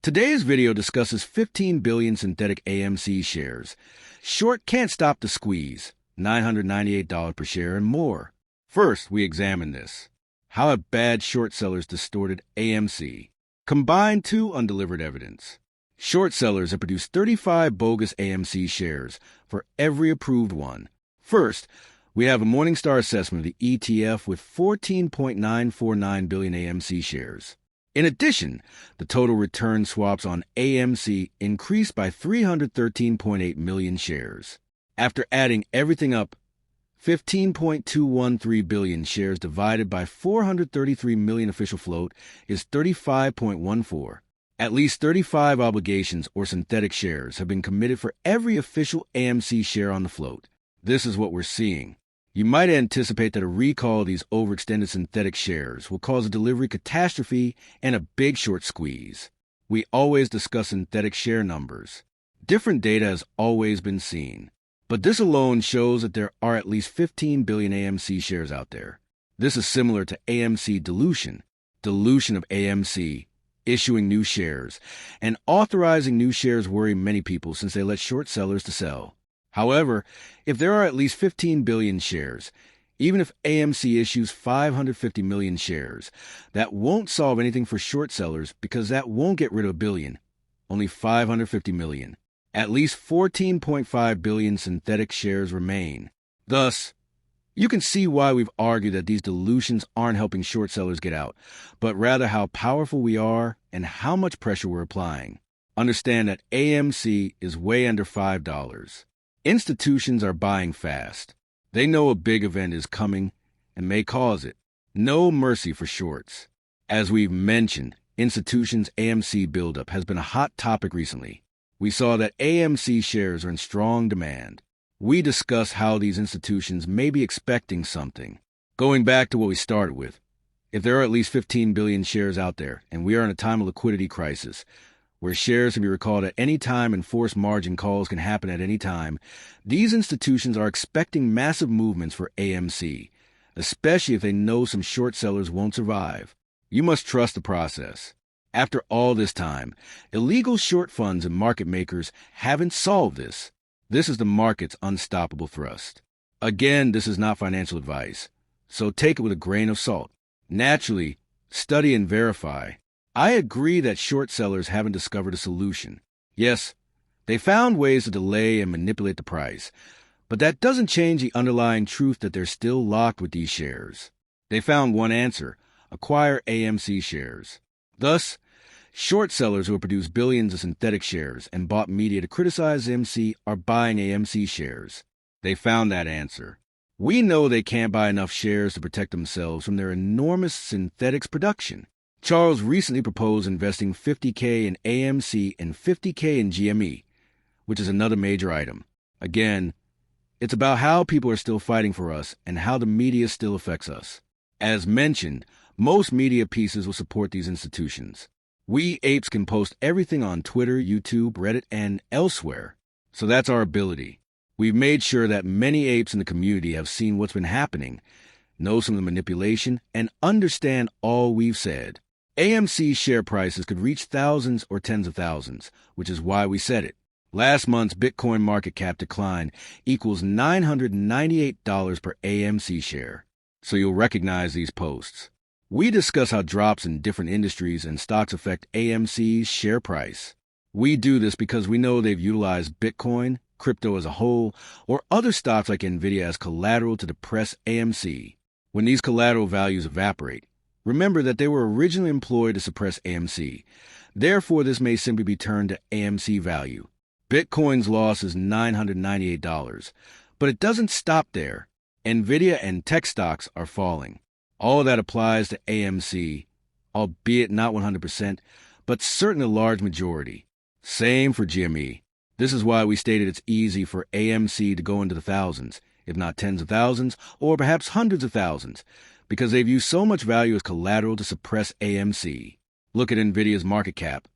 Today's video discusses 15 billion synthetic AMC shares. Short can't stop the squeeze, $998 per share and more. First, we examine this. How have bad short sellers distorted AMC? Combined two undelivered evidence. Short sellers have produced 35 bogus AMC shares for every approved one. First, we have a Morningstar assessment of the ETF with 14.949 billion AMC shares. In addition, the total return swaps on AMC increased by 313.8 million shares. After adding everything up, 15.213 billion shares divided by 433 million official float is 35.14. At least 35 obligations or synthetic shares have been committed for every official AMC share on the float. This is what we're seeing. You might anticipate that a recall of these overextended synthetic shares will cause a delivery catastrophe and a big short squeeze. We always discuss synthetic share numbers. Different data has always been seen. But this alone shows that there are at least 15 billion AMC shares out there. This is similar to AMC dilution of AMC, issuing new shares, and authorizing new shares worry many people since they let short sellers to sell. However, if there are at least 15 billion shares, even if AMC issues 550 million shares, that won't solve anything for short sellers because that won't get rid of a billion, only 550 million. At least 14.5 billion synthetic shares remain. Thus, you can see why we've argued that these dilutions aren't helping short sellers get out, but rather how powerful we are and how much pressure we're applying. Understand that AMC is way under $5. Institutions are buying fast. They know a big event is coming and may cause it. No mercy for shorts. As we've mentioned, institutions' AMC buildup has been a hot topic recently. We saw that AMC shares are in strong demand. We discuss how these institutions may be expecting something. Going back to what we started with, if there are at least 15 billion shares out there and we are in a time of liquidity crisis, where shares can be recalled at any time and forced margin calls can happen at any time, these institutions are expecting massive movements for AMC, especially if they know some short sellers won't survive. You must trust the process. After all this time, illegal short funds and market makers haven't solved this. This is the market's unstoppable thrust. Again, this is not financial advice, so take it with a grain of salt. Naturally, study and verify. I agree that short sellers haven't discovered a solution. Yes, they found ways to delay and manipulate the price, but that doesn't change the underlying truth that they're still locked with these shares. They found one answer: acquire AMC shares. Thus, short sellers who have produced billions of synthetic shares and bought media to criticize AMC are buying AMC shares. They found that answer. We know they can't buy enough shares to protect themselves from their enormous synthetics production. Charles recently proposed investing $50K in AMC and $50K in GME, which is another major item. Again, it's about how people are still fighting for us and how the media still affects us. As mentioned, most media pieces will support these institutions. We apes can post everything on Twitter, YouTube, Reddit, and elsewhere, so that's our ability. We've made sure that many apes in the community have seen what's been happening, know some of the manipulation, and understand all we've said. AMC share prices could reach thousands or tens of thousands, which is why we said it. Last month's Bitcoin market cap decline equals $998 per AMC share, so you'll recognize these posts. We discuss how drops in different industries and stocks affect AMC's share price. We do this because we know they've utilized Bitcoin, crypto as a whole, or other stocks like Nvidia as collateral to depress AMC. When these collateral values evaporate, remember that they were originally employed to suppress AMC. Therefore, this may simply be turned to AMC value. Bitcoin's loss is $998, but it doesn't stop there. Nvidia and tech stocks are falling. All that applies to AMC, albeit not 100%, but certainly a large majority. Same for GME. This is why we stated it's easy for AMC to go into the thousands, if not tens of thousands, or perhaps hundreds of thousands, because they've used so much value as collateral to suppress AMC. Look at Nvidia's market cap,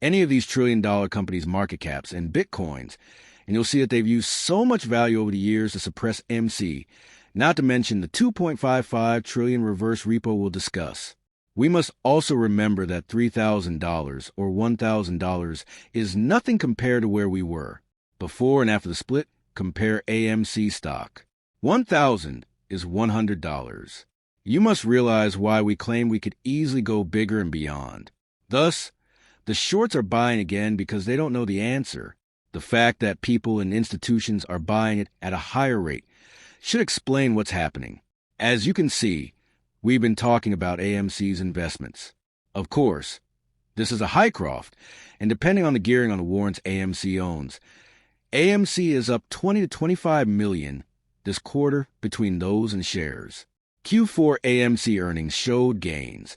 any of these trillion-dollar companies' market caps, and Bitcoins, and you'll see that they've used so much value over the years to suppress AMC, not to mention the $2.55 trillion reverse repo we'll discuss. We must also remember that $3,000 or $1,000 is nothing compared to where we were. Before and after the split, compare AMC stock. $1,000 is $100. You must realize why we claim we could easily go bigger and beyond. Thus, the shorts are buying again because they don't know the answer. The fact that people and institutions are buying it at a higher rate should explain what's happening. As you can see, we've been talking about AMC's investments. Of course, this is a Hycroft, and depending on the gearing on the warrants AMC owns, AMC is up 20 to 25 million this quarter between those and shares. Q4 AMC earnings showed gains,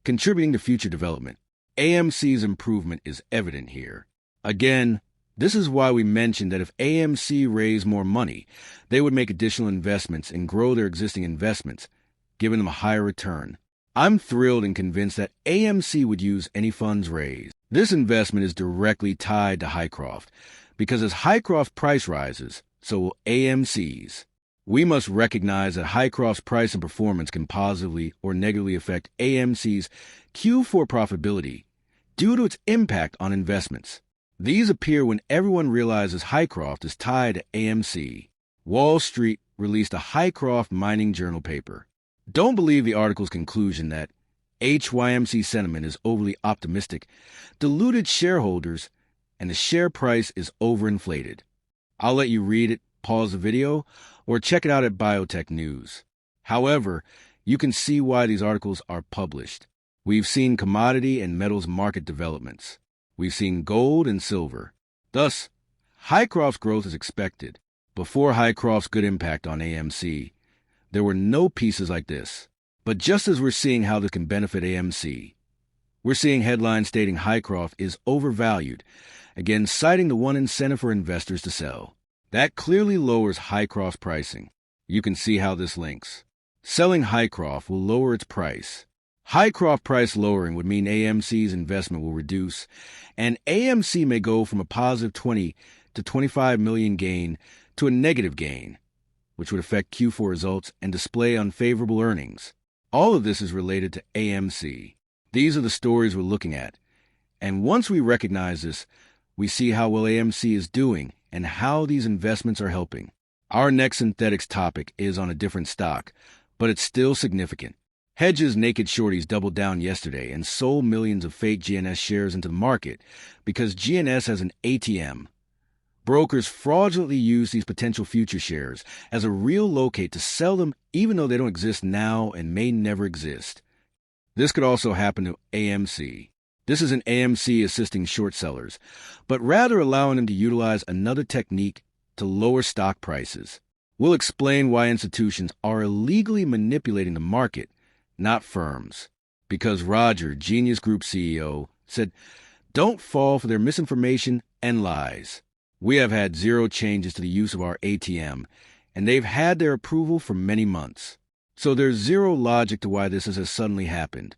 contributing to future development. AMC's improvement is evident here. Again, this is why we mentioned that if AMC raised more money, they would make additional investments and grow their existing investments, giving them a higher return. I'm thrilled and convinced that AMC would use any funds raised. This investment is directly tied to Hycroft, because as Hycroft price rises, so will AMC's. We must recognize that Hycroft's price and performance can positively or negatively affect AMC's Q4 profitability due to its impact on investments. These appear when everyone realizes Hycroft is tied to AMC. Wall Street released a Hycroft Mining Journal paper. Don't believe the article's conclusion that HYMC sentiment is overly optimistic, diluted shareholders, and the share price is overinflated. I'll let you read it, pause the video, or check it out at Biotech News. However, you can see why these articles are published. We've seen commodity and metals market developments. We've seen gold and silver. Thus, Hycroft's growth is expected. Before Hycroft's good impact on AMC, there were no pieces like this. But just as we're seeing how this can benefit AMC, we're seeing headlines stating Hycroft is overvalued, again citing the one incentive for investors to sell. That clearly lowers Hycroft's pricing. You can see how this links. Selling Hycroft will lower its price. Hycroft price lowering would mean AMC's investment will reduce, and AMC may go from a positive 20 to 25 million gain to a negative gain, which would affect Q4 results and display unfavorable earnings. All of this is related to AMC. These are the stories we're looking at. And once we recognize this, we see how well AMC is doing and how these investments are helping. Our next synthetics topic is on a different stock, but it's still significant. Hedge's naked shorties doubled down yesterday and sold millions of fake GNS shares into the market because GNS has an ATM. Brokers fraudulently use these potential future shares as a real locate to sell them even though they don't exist now and may never exist. This could also happen to AMC. This isn't AMC assisting short sellers, but rather allowing them to utilize another technique to lower stock prices. We'll explain why institutions are illegally manipulating the market, not firms. Because Roger, Genius Group CEO, said, "Don't fall for their misinformation and lies." We have had zero changes to the use of our ATM, and they've had their approval for many months. So there's zero logic to why this has suddenly happened.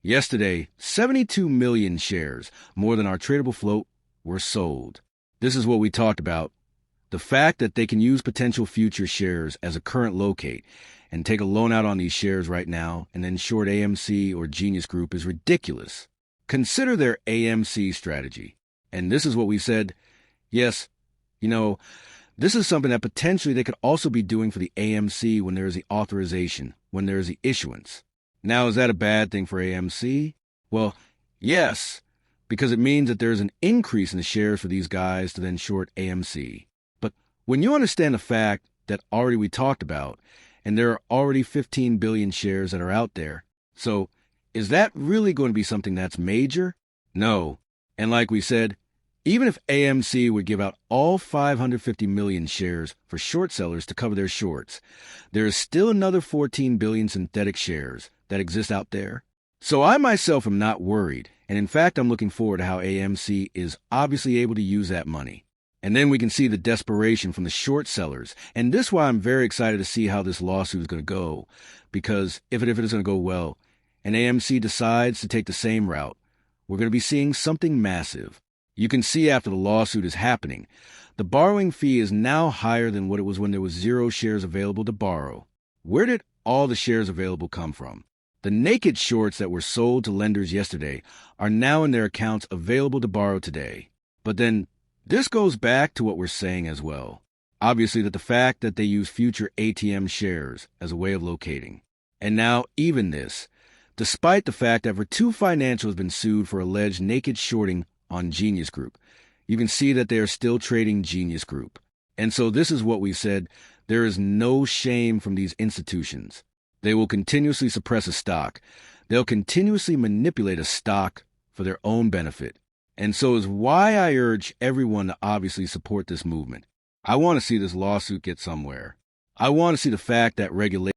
Yesterday, 72 million shares, more than our tradable float, were sold. This is what we talked about. The fact that they can use potential future shares as a current locate and take a loan out on these shares right now and then short AMC or Genius Group is ridiculous. Consider their AMC strategy. And this is what we said. Yes, this is something that potentially they could also be doing for the AMC when there is the authorization, when there is the issuance. Now, is that a bad thing for AMC? Well, yes, because it means that there is an increase in the shares for these guys to then short AMC. But when you understand the fact that already we talked about, and there are already 15 billion shares that are out there, so is that really going to be something that's major? No. And like we said, even if AMC would give out all 550 million shares for short sellers to cover their shorts, there is still another 14 billion synthetic shares that exist out there. So I myself am not worried, and in fact I'm looking forward to how AMC is obviously able to use that money. And then we can see the desperation from the short sellers, and this is why I'm very excited to see how this lawsuit is going to go, because if it is going to go well, and AMC decides to take the same route, we're going to be seeing something massive. You can see after the lawsuit is happening, the borrowing fee is now higher than what it was when there was zero shares available to borrow. Where did all the shares available come from? The naked shorts that were sold to lenders yesterday are now in their accounts available to borrow today. But then, this goes back to what we're saying as well. Obviously, that the fact that they use future ATM shares as a way of locating. And now, even this, despite the fact that Virtu Financial has been sued for alleged naked shorting on Genius Group. You can see that they are still trading Genius Group. And so this is what we've said. There is no shame from these institutions. They will continuously suppress a stock. They'll continuously manipulate a stock for their own benefit. And so is why I urge everyone to obviously support this movement. I want to see this lawsuit get somewhere. I want to see the fact that regulation